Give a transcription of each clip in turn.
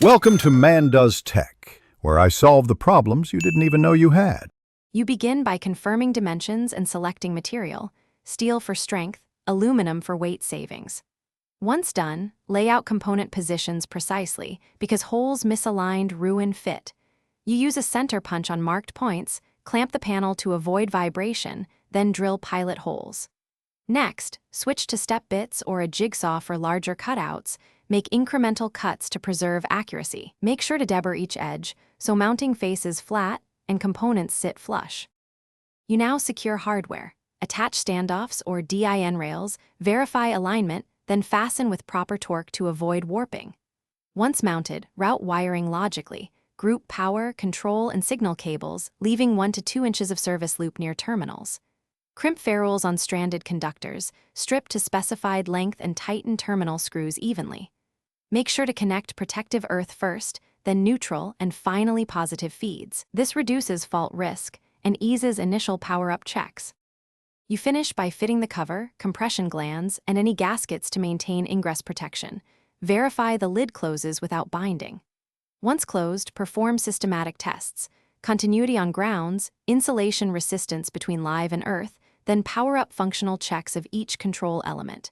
Welcome to Man Does Tech, where I solve the problems you didn't even know you had. You begin by confirming dimensions and selecting material: steel for strength, aluminum for weight savings. Once done, lay out component positions precisely, because holes misaligned ruin fit. You use a center punch on marked points, clamp the panel to avoid vibration, then drill pilot holes. Next, switch to step bits or a jigsaw for larger cutouts. Make incremental cuts to preserve accuracy. Make sure to deburr each edge, so mounting faces flat and components sit flush. You now secure hardware. Attach standoffs or DIN rails, verify alignment, then fasten with proper torque to avoid warping. Once mounted, route wiring logically. Group power, control, and signal cables, leaving 1 to 2 inches of service loop near terminals. Crimp ferrules on stranded conductors, strip to specified length and tighten terminal screws evenly. Make sure to connect protective earth first, then neutral, and finally positive feeds. This reduces fault risk and eases initial power-up checks. You finish by fitting the cover, compression glands, and any gaskets to maintain ingress protection. Verify the lid closes without binding. Once closed, perform systematic tests: continuity on grounds, insulation resistance between live and earth, then power-up functional checks of each control element.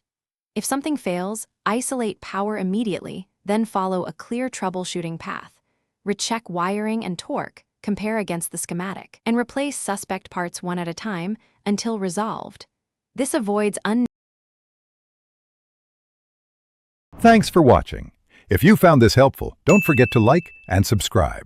If something fails, isolate power immediately, then follow a clear troubleshooting path. Recheck wiring and torque, compare against the schematic, and replace suspect parts one at a time until resolved. This avoids Thanks for watching. If you found this helpful, don't forget to like and subscribe.